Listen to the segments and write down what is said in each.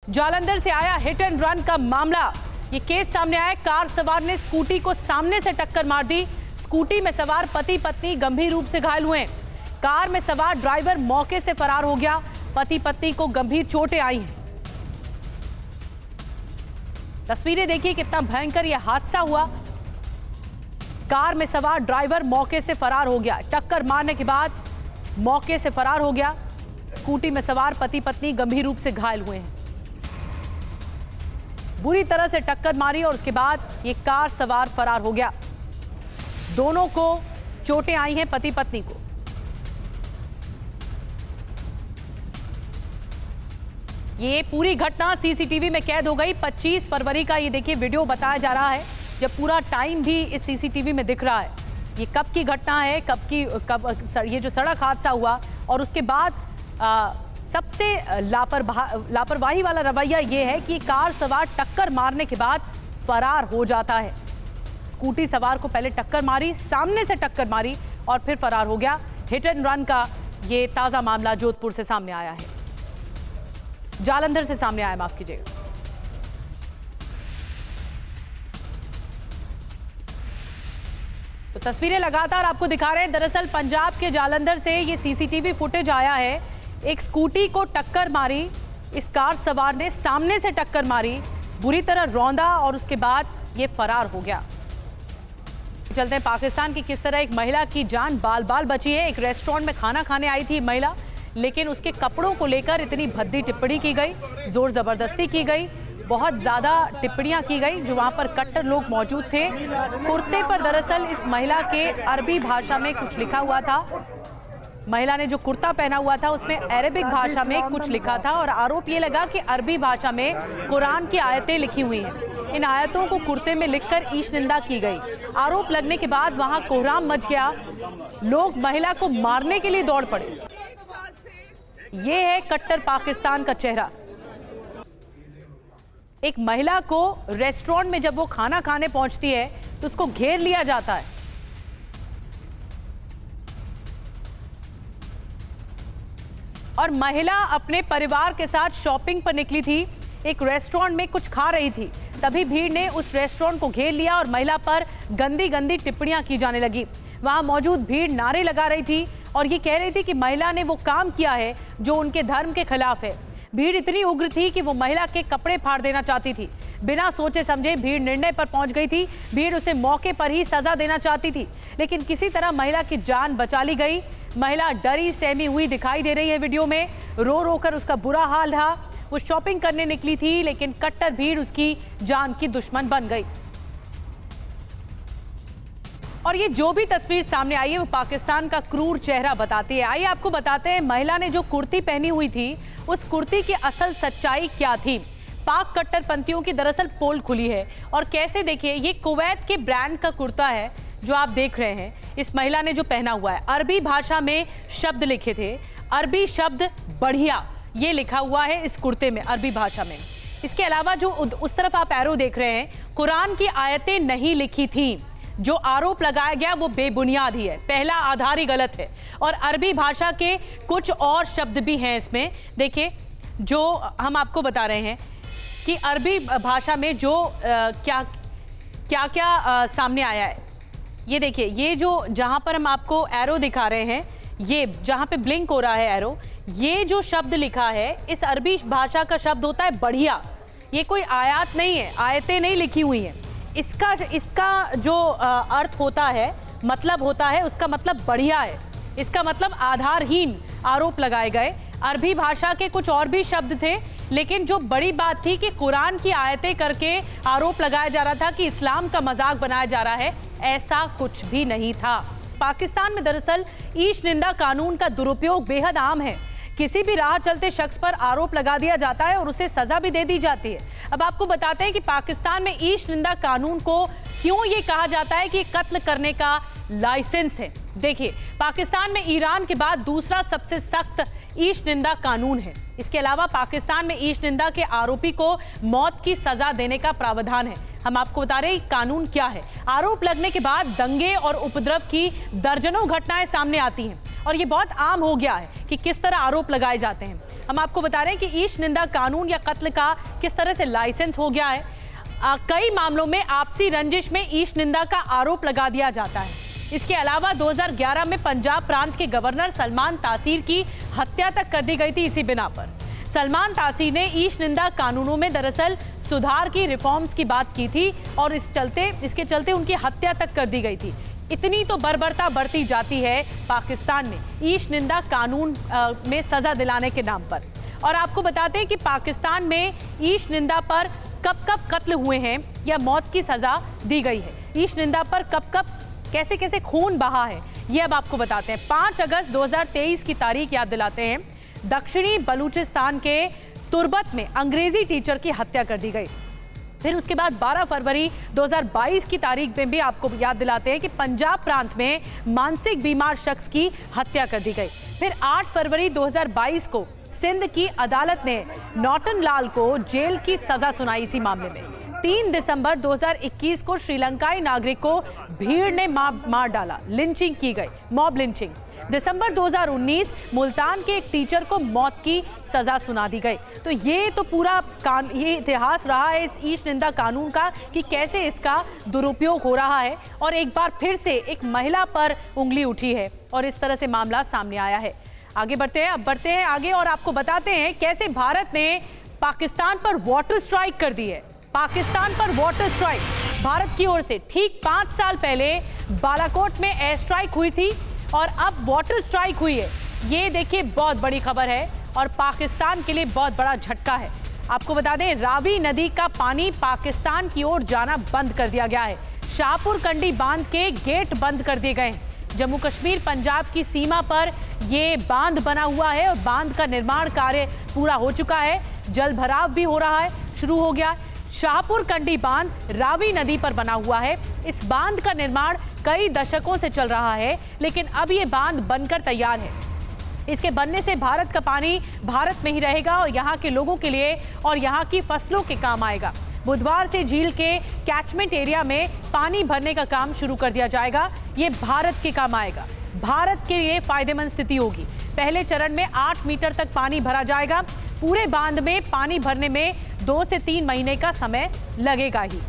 जालंधर से आया hit and run का मामला। ये केस सामने आया, कार सवार ने स्कूटी को सामने से टक्कर मार दी। स्कूटी में सवार पति पत्नी गंभीर रूप से घायल हुए। कार में सवार ड्राइवर मौके से फरार हो गया। पति पत्नी को गंभीर चोटें आई हैं। तस्वीरें देखिए कितना भयंकर यह हादसा हुआ। कार में सवार ड्राइवर मौके से फरार हो गया। टक्कर मारने के बाद मौके से फरार हो गया। स्कूटी में सवार पति पत्नी गंभीर रूप से घायल हुए हैं। बुरी तरह से टक्कर मारी और उसके बाद ये कार सवार फरार हो गया। दोनों को चोटें आई हैं, पति पत्नी को। ये पूरी घटना सीसीटीवी में कैद हो गई। 25 फरवरी का ये देखिए वीडियो बताया जा रहा है, जब पूरा टाइम भी इस सीसीटीवी में दिख रहा है। ये कब की घटना है, कब ये जो सड़क हादसा हुआ और उसके बाद सबसे लापरवाही वाला रवैया ये है कि कार सवार टक्कर मारने के बाद फरार हो जाता है। स्कूटी सवार को पहले टक्कर मारी, सामने से टक्कर मारी और फिर फरार हो गया। हिट एंड रन का ये ताजा मामला जोधपुर से सामने आया है, जालंधर से सामने आया, माफ कीजिएगा। तो तस्वीरें लगातार आपको दिखा रहे हैं। दरअसल पंजाब के जालंधर से ये सीसीटीवी फुटेज आया है। एक स्कूटी को टक्कर मारी, इस कार सवार ने सामने से टक्कर मारी, बुरी तरह रौंदा और उसके बाद ये फरार हो गया। चलते हैं पाकिस्तान की किस तरह एक महिला की जान बाल बाल बची है। एक रेस्टोरेंट में खाना खाने आई थी महिला, लेकिन उसके कपड़ों को लेकर इतनी भद्दी टिप्पणी की गई, जोर जबरदस्ती की गई, बहुत ज्यादा टिप्पणियां की गई। जो वहां पर कट्टर लोग मौजूद थे, कुर्ते पर दरअसल इस महिला के अरबी भाषा में कुछ लिखा हुआ था। महिला ने जो कुर्ता पहना हुआ था उसमें अरबिक भाषा में कुछ लिखा था और आरोप ये लगा कि अरबी भाषा में कुरान की आयतें लिखी हुई हैं। इन आयतों को कुर्ते में लिखकर ईश निंदा की गई। आरोप लगने के बाद वहां कोहराम मच गया, लोग महिला को मारने के लिए दौड़ पड़े। ये है कट्टर पाकिस्तान का चेहरा। एक महिला को रेस्टोरेंट में जब वो खाना खाने पहुंचती है तो उसको घेर लिया जाता है। और महिला अपने परिवार के साथ शॉपिंग पर निकली थी, एक रेस्टोरेंट में कुछ खा रही थी, तभी भीड़ ने उस रेस्टोरेंट को घेर लिया और महिला पर गंदी गंदी टिप्पणियां की जाने लगी। वहां मौजूद भीड़ नारे लगा रही थी और ये कह रही थी कि महिला ने वो काम किया है जो उनके धर्म के खिलाफ है। भीड़ इतनी उग्र थी कि वो महिला के कपड़े फाड़ देना चाहती थी। बिना सोचे समझे भीड़ निर्णय पर पहुंच गई थी। भीड़ उसे मौके पर ही सजा देना चाहती थी, लेकिन किसी तरह महिला की जान बचा ली गई। महिला डरी सहमी हुई दिखाई दे रही है वीडियो में, रो रो कर उसका बुरा हाल रहा। वो शॉपिंग करने निकली थी, लेकिन कट्टर भीड़ उसकी जान की दुश्मन बन गई। और ये जो भी तस्वीर सामने आई है वो पाकिस्तान का क्रूर चेहरा बताती है। आइए आपको बताते हैं महिला ने जो कुर्ती पहनी हुई थी उस कुर्ती की असल सच्चाई क्या थी। पाक कट्टरपंथियों की दरअसल पोल खुली है और कैसे, देखिए ये कुवैत के ब्रांड का कुर्ता है जो आप देख रहे हैं। इस महिला ने जो पहना हुआ है, अरबी भाषा में शब्द लिखे थे, अरबी शब्द बढ़िया ये लिखा हुआ है इस कुर्ते में अरबी भाषा में। इसके अलावा जो उस तरफ आप एरो देख रहे हैं, कुरान की आयतें नहीं लिखी थी। जो आरोप लगाया गया वो बेबुनियाद ही है, पहला आधार ही गलत है और अरबी भाषा के कुछ और शब्द भी हैं इसमें। देखिए जो हम आपको बता रहे हैं कि अरबी भाषा में जो क्या सामने आया है। ये देखिए, ये जो जहां पर हम आपको एरो दिखा रहे हैं, ये जहां पे ब्लिंक हो रहा है एरो, ये जो शब्द लिखा है इस अरबी भाषा का शब्द होता है बढ़िया। ये कोई आयत नहीं है, आयतें नहीं लिखी हुई हैं। इसका जो अर्थ होता है, मतलब होता है, उसका मतलब बढ़िया है। इसका मतलब आधारहीन आरोप लगाए गए। अरबी भाषा के कुछ और भी शब्द थे, लेकिन जो बड़ी बात थी कि कुरान की आयतें करके आरोप लगाया जा रहा था कि इस्लाम का मजाक बनाया जा रहा है। ऐसा कुछ भी नहीं था। पाकिस्तान में दरअसल ईश निंदा कानून का दुरुपयोग बेहद आम है। किसी भी राह चलते शख्स पर आरोप लगा दिया जाता है और उसे सजा भी दे दी जाती है। अब आपको बताते हैं कि पाकिस्तान में ईश निंदा कानून को क्यों ये कहा जाता है कि कत्ल करने का लाइसेंस है। देखिए, पाकिस्तान में ईरान के बाद दूसरा सबसे सख्त ईश निंदा कानून है। इसके अलावा पाकिस्तान में ईश निंदा के आरोपी को मौत की सजा देने का प्रावधान है। हम आपको बता रहे हैं कानून क्या है। आरोप लगने के बाद दंगे और उपद्रव की दर्जनों घटनाएं सामने आती हैं और ये बहुत आम हो गया है कि किस तरह आरोप लगाए जाते हैं। हम आपको बता रहे हैं कि ईश निंदा कानून या कत्ल का किस तरह से लाइसेंस हो गया है। कई मामलों में आपसी रंजिश में ईश निंदा का आरोप लगा दिया जाता है। इसके अलावा 2011 में पंजाब प्रांत के गवर्नर सलमान तासीर की हत्या तक कर दी गई थी इसी बिना पर। सलमान तासीर ने ईश निंदा कानूनों में दरअसल सुधार की रिफॉर्म्स की बात की थी और इसके चलते उनकी हत्या तक कर दी गई थी। इतनी तो बर्बरता बढ़ती जाती है पाकिस्तान में ईश निंदा कानून में सजा दिलाने के नाम पर। और आपको बताते हैं कि पाकिस्तान में ईश निंदा पर कब कब कत्ल हुए हैं या मौत की सजा दी गई है, ईश निंदा पर कब कब कैसे कैसे खून बहा है, ये अब आपको बताते हैं। 5 अगस्त 2023 की तारीख याद दिलाते हैं। दक्षिणी बलूचिस्तान के तुर्बत में अंग्रेजी टीचर की हत्या कर दी गई। फिर उसके बाद 12 फरवरी 2022 की तारीख में भी आपको याद दिलाते हैं कि पंजाब प्रांत में मानसिक बीमार शख्स की हत्या कर दी गई। फिर 8 फरवरी 2022 को सिंध की अदालत ने नौटन लाल को जेल की सजा सुनाई इसी मामले में। 3 दिसंबर 2021 को श्रीलंकाई नागरिक को भीड़ ने मार डाला, लिंचिंग की गई, मॉब लिंचिंग। दिसंबर 2019 मुल्तान के एक टीचर को मौत की सजा सुना दी गई। तो ये तो पूरा ये इतिहास रहा है इस ईश निंदा कानून का कि कैसे इसका दुरुपयोग हो रहा है और एक बार फिर से एक महिला पर उंगली उठी है और इस तरह से मामला सामने आया है। आगे बढ़ते हैं आगे और आपको बताते हैं कैसे भारत ने पाकिस्तान पर वाटर स्ट्राइक कर दी है। पाकिस्तान पर वाटर स्ट्राइक भारत की ओर से ठीक 5 साल पहले बालाकोट में एयर स्ट्राइक हुई थी और अब वाटर स्ट्राइक हुई है। ये देखिए बहुत बड़ी खबर है और पाकिस्तान के लिए बहुत बड़ा झटका है। आपको बता दें रावी नदी का पानी पाकिस्तान की ओर जाना बंद कर दिया गया है। शाहपुर कंडी बांध के गेट बंद कर दिए गए हैं। जम्मू कश्मीर पंजाब की सीमा पर ये बांध बना हुआ है और बांध का निर्माण कार्य पूरा हो चुका है। जल भराव भी हो रहा है, शुरू हो गया। शाहपुर कंडी बांध रावी नदी पर बना हुआ है। इस बांध का निर्माण कई दशकों से चल रहा है, लेकिन अब ये बांध बनकर तैयार है। इसके बनने से भारत का पानी भारत में ही रहेगा और यहाँ के लोगों के लिए और यहाँ की फसलों के काम आएगा। बुधवार से झील के कैचमेंट एरिया में पानी भरने का काम शुरू कर दिया जाएगा। ये भारत के काम आएगा, भारत के लिए फायदेमंद स्थिति होगी। पहले चरण में 8 मीटर तक पानी भरा जाएगा। पूरे बांध में पानी भरने में 2 से 3 महीने का समय लगेगा ही।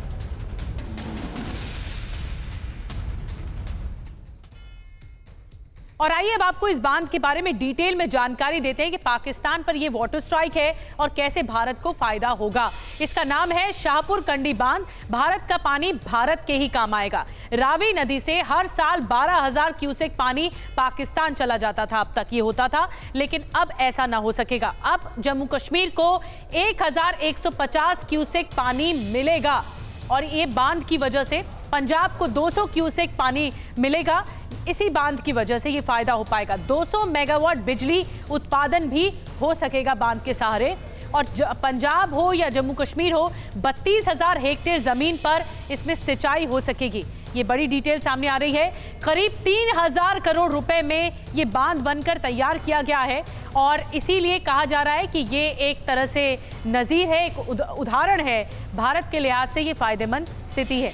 और आइए अब आपको इस बांध के बारे में डिटेल में जानकारी देते हैं कि पाकिस्तान पर यह वाटर स्ट्राइक है और कैसे भारत को फायदा होगा। इसका नाम है शाहपुर कंडी बांध। भारत का पानी भारत के ही काम आएगा। रावी नदी से हर साल 12,000 क्यूसेक पानी पाकिस्तान चला जाता था, अब तक ये होता था, लेकिन अब ऐसा ना हो सकेगा। अब जम्मू कश्मीर को 1,150 क्यूसेक पानी मिलेगा और ये बांध की वजह से पंजाब को 200 क्यूसेक पानी मिलेगा। इसी बांध की वजह से ये फायदा हो पाएगा। 200 मेगावाट बिजली उत्पादन भी हो सकेगा बांध के सहारे। और पंजाब हो या जम्मू कश्मीर हो, 32,000 हेक्टेयर जमीन पर इसमें सिंचाई हो सकेगी। ये बड़ी डिटेल सामने आ रही है। करीब 3,000 करोड़ रुपए में ये बांध बनकर तैयार किया गया है और इसीलिए कहा जा रहा है कि ये एक तरह से नज़ीर है, एक उदाहरण है। भारत के लिहाज से ये फायदेमंद स्थिति है।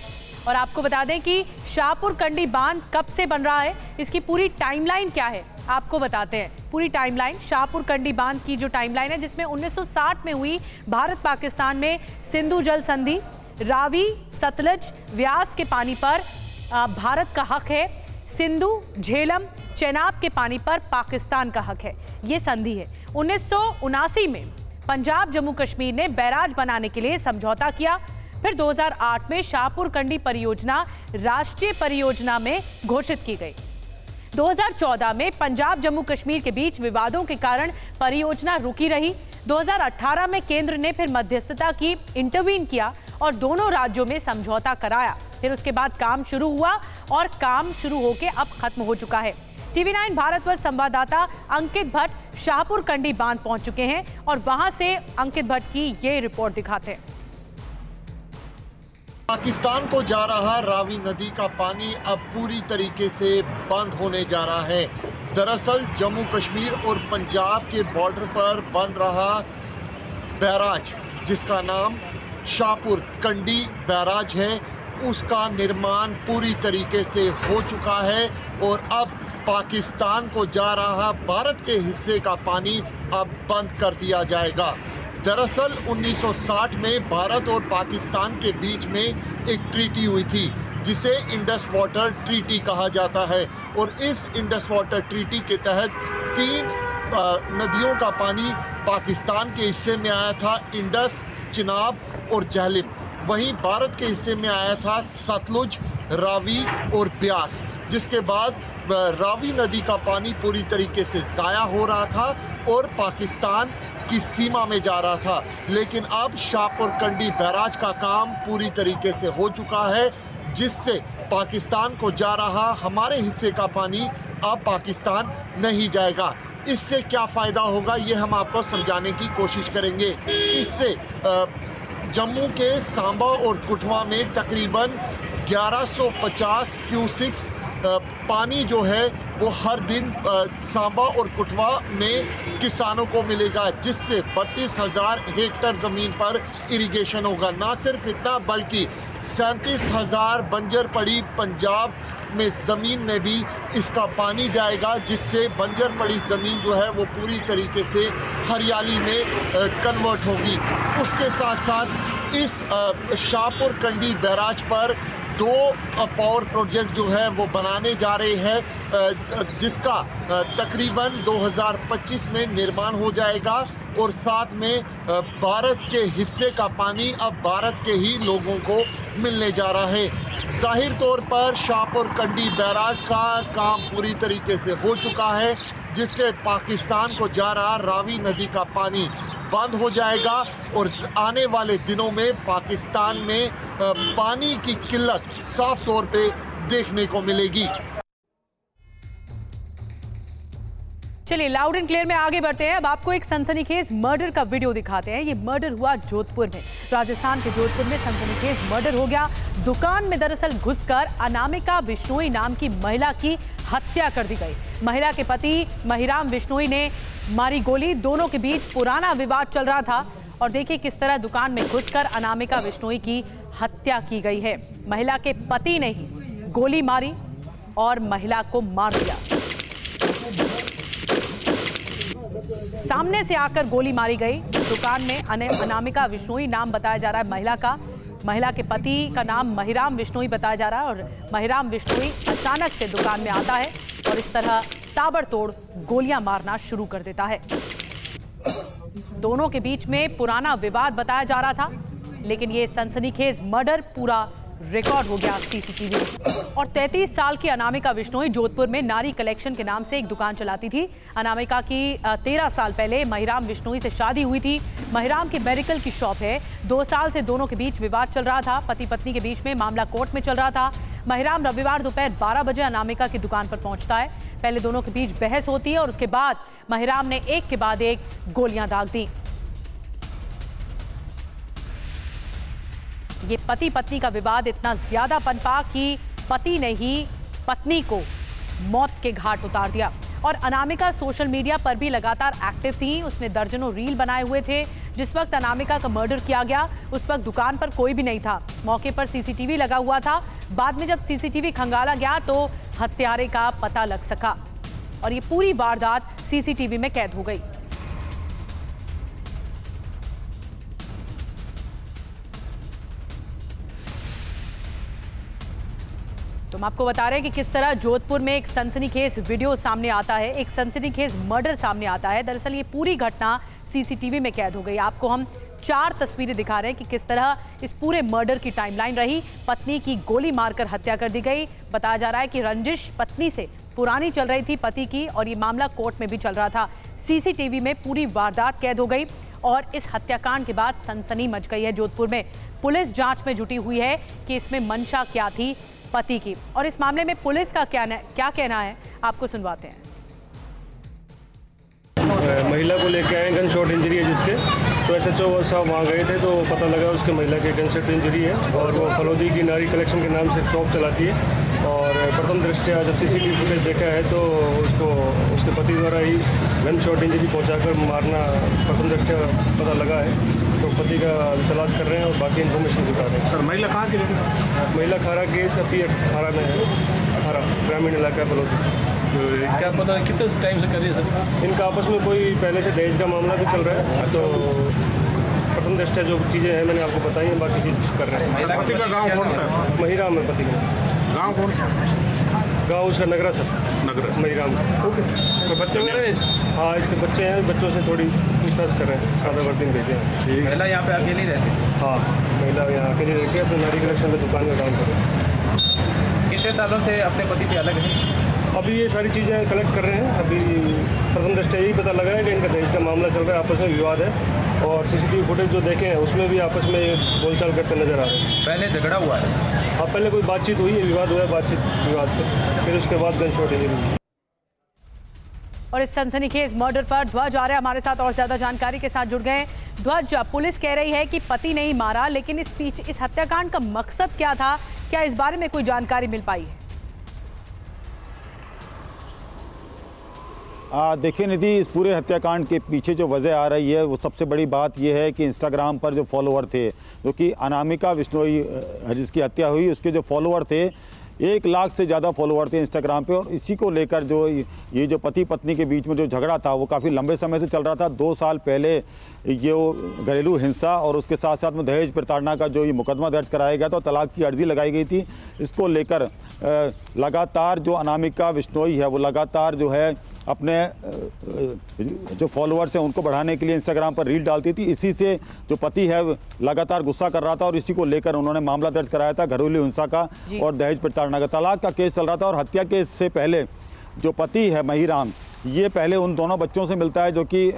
और आपको बता दें कि शाहपुर कंडी बांध कब से बन रहा है, इसकी पूरी टाइमलाइन क्या है आपको बताते हैं। पूरी टाइमलाइन शाहपुर कंडी बांध की जो टाइमलाइन है, जिसमें 1960 में हुई भारत पाकिस्तान में सिंधु जल संधि। रावी सतलज व्यास के पानी पर भारत का हक है। सिंधु झेलम चेनाब के पानी पर पाकिस्तान का हक है। ये संधि है। 1979 में पंजाब जम्मू कश्मीर ने बैराज बनाने के लिए समझौता किया। फिर 2008 में शाहपुर कंडी परियोजना राष्ट्रीय परियोजना में घोषित की गई। 2014 में पंजाब जम्मू कश्मीर के बीच विवादों के कारण परियोजना रुकी रही। 2018 में केंद्र ने फिर मध्यस्थता की, इंटरवीन किया और दोनों राज्यों में समझौता कराया। फिर उसके बाद काम शुरू हुआ और काम शुरू होकर अब खत्म हो चुका है। TV9 भारतवर्ष संवाददाता अंकित भट्ट शाहपुर कंडी बांध पहुंच चुके हैं और वहां से अंकित भट्ट की ये रिपोर्ट दिखाते हैं। पाकिस्तान को जा रहा रावी नदी का पानी अब पूरी तरीके से बंद होने जा रहा है। दरअसल जम्मू कश्मीर और पंजाब के बॉर्डर पर बन रहा बैराज, जिसका नाम शाहपुर कंडी बैराज है, उसका निर्माण पूरी तरीके से हो चुका है और अब पाकिस्तान को जा रहा भारत के हिस्से का पानी अब बंद कर दिया जाएगा। दरअसल 1960 में भारत और पाकिस्तान के बीच में एक ट्रीटी हुई थी जिसे इंडस वाटर ट्रीटी कहा जाता है, और इस इंडस वाटर ट्रीटी के तहत 3 नदियों का पानी पाकिस्तान के हिस्से में आया था, इंडस, चिनाब और झेलम। वहीं भारत के हिस्से में आया था सतलुज, रावी और ब्यास, जिसके बाद रावी नदी का पानी पूरी तरीके से ज़ाया हो रहा था और पाकिस्तान की सीमा में जा रहा था। लेकिन अब शाहपुर कंडी बैराज का काम पूरी तरीके से हो चुका है, जिससे पाकिस्तान को जा रहा हमारे हिस्से का पानी अब पाकिस्तान नहीं जाएगा। इससे क्या फ़ायदा होगा ये हम आपको समझाने की कोशिश करेंगे। इससे जम्मू के सांबा और कठुआ में तकरीबन 1150 क्यूसिक्स पानी जो है वो हर दिन सांबा और कठुआ में किसानों को मिलेगा, जिससे 32,000 हेक्टेयर ज़मीन पर इरिगेशन होगा। ना सिर्फ इतना बल्कि 37,000 बंजर पड़ी पंजाब में ज़मीन में भी इसका पानी जाएगा, जिससे बंजर पड़ी ज़मीन जो है वो पूरी तरीके से हरियाली में कन्वर्ट होगी। उसके साथ साथ इस शाहपुर कंडी बैराज पर 2 पावर प्रोजेक्ट जो है वो बनाने जा रहे हैं, जिसका तकरीबन 2025 में निर्माण हो जाएगा, और साथ में भारत के हिस्से का पानी अब भारत के ही लोगों को मिलने जा रहा है। जाहिर तौर पर शाहपुर कंडी बैराज का काम पूरी तरीके से हो चुका है, जिससे पाकिस्तान को जा रहा रावी नदी का पानी बंद हो जाएगा, और आने वाले दिनों में पाकिस्तान में पानी की किल्लत साफ तौर पे देखने को मिलेगी। चलिए लाउड एंड क्लियर में आगे बढ़ते हैं। अब आपको एक सनसनीखेज मर्डर का वीडियो दिखाते हैं। ये मर्डर हुआ जोधपुर में, राजस्थान के जोधपुर में सनसनीखेज मर्डर हो गया। दुकान में दरअसल घुसकर अनामिका बिश्नोई नाम की महिला की हत्या कर दी गई। महिला के पति महिराम बिश्नोई ने मारी गोली। दोनों के बीच पुराना विवाद चल रहा था, और देखिए किस तरह दुकान में घुसकर अनामिका बिश्नोई की हत्या की गई है। महिला के पति ने ही गोली मारी और महिला को मार दिया। सामने से आकर गोली मारी गई। दुकान में अनामिका बिश्नोई नाम बताया जा रहा है महिला का। महिला के पति का नाम महिराम बिश्नोई बताया जा रहा है, और महिराम बिश्नोई अचानक से दुकान में आता है और इस तरह ताबड़तोड़ गोलियां मारना शुरू कर देता है। दोनों के बीच में पुराना विवाद बताया जा रहा था, लेकिन ये सनसनीखेज मर्डर पूरा रिकॉर्ड हो गया सीसीटीवी में। और 33 साल की अनामिका बिश्नोई जोधपुर में नारी कलेक्शन के नाम से एक दुकान चलाती थी। अनामिका की 13 साल पहले महिराम बिश्नोई से शादी हुई थी। महिराम की मेडिकल की शॉप है। 2 साल से दोनों के बीच विवाद चल रहा था। पति पत्नी के बीच में मामला कोर्ट में चल रहा था। महिराम रविवार दोपहर 12 बजे अनामिका की दुकान पर पहुंचता है। पहले दोनों के बीच बहस होती है और उसके बाद महिराम ने एक के बाद एक गोलियां दाग दी। ये पति पत्नी का विवाद इतना ज्यादा पनपा कि पति ने ही पत्नी को मौत के घाट उतार दिया। और अनामिका सोशल मीडिया पर भी लगातार एक्टिव थी। उसने दर्जनों रील बनाए हुए थे। जिस वक्त अनामिका का मर्डर किया गया उस वक्त दुकान पर कोई भी नहीं था। मौके पर सीसीटीवी लगा हुआ था। बाद में जब सीसीटीवी खंगाला गया तो हत्यारे का पता लग सका और ये पूरी वारदात सीसीटीवी में कैद हो गई। तो हम आपको बता रहे हैं कि किस तरह जोधपुर में एक सनसनीखेज वीडियो सामने आता है, एक सनसनीखेज मर्डर सामने आता है। दरअसल ये पूरी घटना सीसीटीवी में कैद हो गई। आपको हम 4 तस्वीरें दिखा रहे हैं कि किस तरह इस पूरे मर्डर की टाइमलाइन रही। पत्नी की गोली मारकर हत्या कर दी गई। बताया जा रहा है कि रंजिश पत्नी से पुरानी चल रही थी पति की, और ये मामला कोर्ट में भी चल रहा था। सीसीटीवी में पूरी वारदात कैद हो गई और इस हत्याकांड के बाद सनसनी मच गई है जोधपुर में। पुलिस जांच में जुटी हुई है कि इसमें मंशा क्या थी पति की, और इस मामले में पुलिस का क्या कहना है आपको सुनवाते हैं। महिला को लेके आए, गन शॉट इंजरी है जिसके, तो SHO साहब वहाँ गए थे तो पता लगा उसके महिला के गन शॉट इंजरी है और वो फलोदी की नारी कलेक्शन के नाम से शॉप चलाती है। और प्रथम दृष्टया जब CCTV फुटेज देखा है तो उसको उसके पति द्वारा ही गन शॉट इंजरी पहुँचाकर मारना प्रथम दृष्टया पता लगा है। तो पति का तलाश कर रहे हैं और बाकी इन्फॉर्मेशन जुटा रहे हैं। सर महिला कहाँ की रहती है? महिला खारा के खारा में है, खारा ग्रामीण इलाका फलोदी। क्या पता कितने टाइम से कर रही है सर? इनका आपस में कोई पहले से दहेज का मामला भी चल रहा है, तो प्रथम दृष्टया जो चीज़ें हैं मैंने आपको बताई हैं, बाकी चीज़ कर रहे हैं। पति का गाँव कौन सा है? महिराम में पति का गाँव कौन सा? गाँव उसका Nagra sir, Nagra Mahiram. Okay sir. तो बच्चे वगैरह हैं? हाँ, इसके बच्चे हैं, बच्चों से थोड़ी पूछताछ कर रहे हैं, सादा वर्दिंग भेजे हैं। महिला यहाँ पे अकेली रहती? हाँ, महिला यहाँ अकेली रहती है, अपनी नारी कलेक्शन की दुकान में काम कर रहे हैं। कितने सालों से अपने पति से अलग है? अभी ये सारी चीज़ें कलेक्ट कर रहे हैं। अभी प्रथम दृष्टया यही पता लगा है कि इनका दहेज का मामला चल रहा है, आपस में विवाद है, और सीसीटीवी फुटेज जो देखे हैं उसमें भी आपस में बोलचाल करते नजर आ रहे हैं। पहले झगड़ा हुआ है? हाँ, पहले कोई बातचीत हुई है, विवाद हुआ है, बातचीत विवाद पे, फिर उसके बाद गन शॉट इंजरी। और इस सनसनीखेज मर्डर पर ध्वज आर्य हमारे साथ और ज्यादा जानकारी के साथ जुड़ गए। ध्वज, पुलिस कह रही है कि पति ने ही मारा, लेकिन इस हत्याकांड का मकसद क्या था, क्या इस बारे में कोई जानकारी मिल पाई है? देखिए निधि, इस पूरे हत्याकांड के पीछे जो वजह आ रही है वो सबसे बड़ी बात यह है कि इंस्टाग्राम पर जो फॉलोअर थे, जो कि अनामिका बिश्नोई जिसकी हत्या हुई, उसके जो फॉलोअर थे 1 लाख से ज़्यादा फॉलोअर थे इंस्टाग्राम पे, और इसी को लेकर जो ये जो पति पत्नी के बीच में जो झगड़ा था वो काफ़ी लंबे समय से चल रहा था। 2 साल पहले ये घरेलू हिंसा और उसके साथ साथ में दहेज प्रताड़ना का जो ये मुकदमा दर्ज कराया गया था, तलाक की अर्जी लगाई गई थी। इसको लेकर लगातार जो अनामिका बिश्नोई है वो लगातार जो है अपने जो फॉलोअर्स हैं उनको बढ़ाने के लिए इंस्टाग्राम पर रील डालती थी। इसी से जो पति है लगातार गुस्सा कर रहा था और इसी को लेकर उन्होंने मामला दर्ज कराया था घरेलू हिंसा का और दहेज प्रताड़ना का। तलाक का केस चल रहा था और हत्या केस से पहले जो पति है महिराम, ये पहले उन दोनों बच्चों से मिलता है जो कि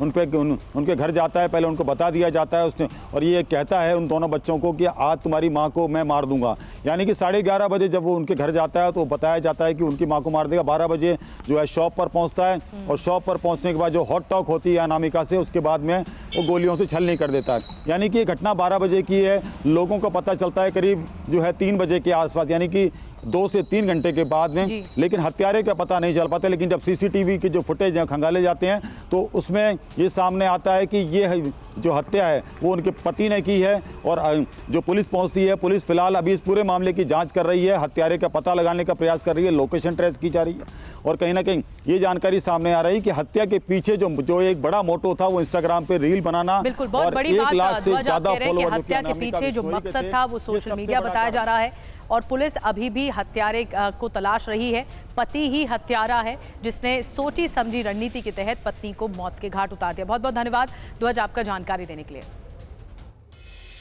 उनके घर जाता है, पहले उनको बता दिया जाता है उसने, और ये कहता है उन दोनों बच्चों को कि आज तुम्हारी माँ को मैं मार दूंगा। यानी कि 11:30 बजे जब वो उनके घर जाता है तो बताया जाता है कि उनकी माँ को मार देगा। 12 बजे जो है शॉप पर पहुँचता है और शॉप पर पहुँचने के बाद जो हॉट टॉक होती है अनामिका से, उसके बाद में वो गोलियों से छलनी कर देता है। यानी कि ये घटना 12 बजे की है। लोगों को पता चलता है करीब जो है 3 बजे के आसपास, यानी कि 2 से 3 घंटे के बाद में, लेकिन हत्यारे का पता नहीं चल पाता। लेकिन जब सीसीटीवी के जो फुटेज खंगाले जाते हैं तो उसमें ये सामने आता है कि ये जो हत्या है वो उनके पति ने की है। और जो पुलिस पहुंचती है, पुलिस फिलहाल अभी इस पूरे मामले की जांच कर रही है, हत्यारे का पता लगाने का प्रयास कर रही है, लोकेशन ट्रेस की जा रही है, और कहीं ना कहीं ये जानकारी सामने आ रही है कि हत्या के पीछे जो एक बड़ा मोटो था वो इंस्टाग्राम पे रील बनाना, बिल्कुल बहुत और बड़ी 1 लाख से ज्यादा फॉलोअर। हत्या के पीछे जो मकसद था वो सोशल मीडिया बताया जा रहा है, और पुलिस अभी भी हत्यारे को तलाश रही है। पति ही हत्यारा है जिसने सोची समझी रणनीति के तहत पत्नी को मौत के घाट उतार दिया। बहुत बहुत धन्यवाद ध्वज आपका जानकारी देने के लिए।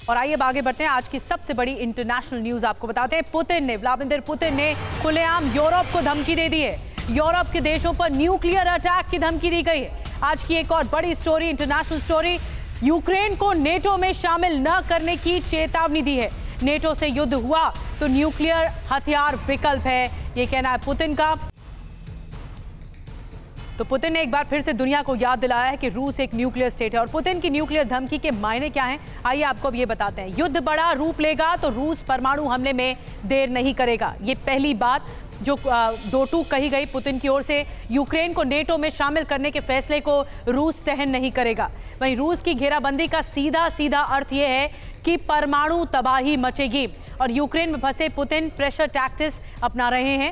और आइए अब आगे बढ़ते हैं। आज की सबसे बड़ी इंटरनेशनल न्यूज आपको बताते हैं। व्लादिमीर पुतिन ने खुलेआम यूरोप को धमकी दे दी है। यूरोप के देशों पर न्यूक्लियर अटैक की धमकी दी गई है। आज की एक और बड़ी स्टोरी, इंटरनेशनल स्टोरी, यूक्रेन को नेटो में शामिल न करने की चेतावनी दी है। नेटो से युद्ध हुआ तो न्यूक्लियर हथियार विकल्प है, ये कहना है पुतिन का। तो पुतिन ने एक बार फिर से दुनिया को याद दिलाया है कि रूस एक न्यूक्लियर स्टेट है। और पुतिन की न्यूक्लियर धमकी के मायने क्या हैं, आइए आपको अब ये बताते हैं। युद्ध बड़ा रूप लेगा तो रूस परमाणु हमले में देर नहीं करेगा, ये पहली बात जो दो टूक कही गई पुतिन की ओर से। यूक्रेन को नेटो में शामिल करने के फैसले को रूस सहन नहीं करेगा। वहीं रूस की घेराबंदी का सीधा सीधा अर्थ यह है कि परमाणु तबाही मचेगी। और यूक्रेन में फंसे पुतिन प्रेशर टैक्टिक्स अपना रहे हैं।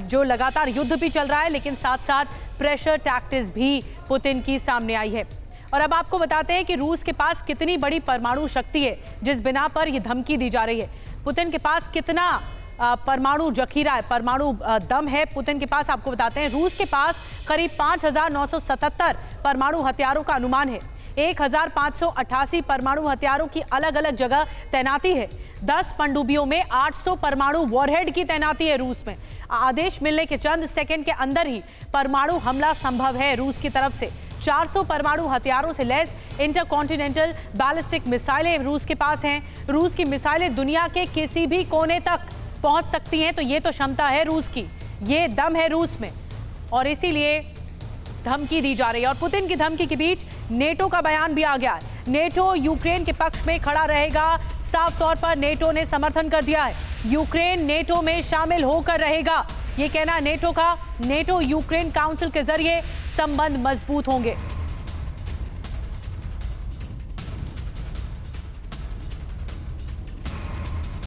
जो लगातार युद्ध भी चल रहा है लेकिन साथ साथ प्रेशर टैक्टिक्स भी पुतिन की सामने आई है। और अब आपको बताते हैं कि रूस के पास कितनी बड़ी परमाणु शक्ति है जिस बिना पर यह धमकी दी जा रही है। पुतिन के पास कितना परमाणु जखीरा है, परमाणु दम है पुतिन के पास, आपको बताते हैं। रूस के पास करीब 5,977 परमाणु हथियारों का अनुमान है। 1,588 परमाणु हथियारों की अलग अलग जगह तैनाती है। 10 पनडुब्बियों में 800 परमाणु वॉरहेड की तैनाती है रूस में। आदेश मिलने के चंद सेकंड के अंदर ही परमाणु हमला संभव है रूस की तरफ से। 400 परमाणु हथियारों से लैस इंटरकॉन्टिनेंटल बैलिस्टिक मिसाइलें रूस के पास हैं। रूस की मिसाइलें दुनिया के किसी भी कोने तक पहुंच सकती हैं, तो ये तो क्षमता है रूस की, ये दम है रूस में, और इसीलिए धमकी दी जा रही है। और पुतिन की धमकी के बीच नेटो का बयान भी आ गया है। नेटो यूक्रेन के पक्ष में खड़ा रहेगा। साफ तौर पर नेटो ने समर्थन कर दिया है, यूक्रेन नेटो में शामिल होकर रहेगा, ये कहना है नेटो का। नेटो यूक्रेन काउंसिल के जरिए संबंध मजबूत होंगे।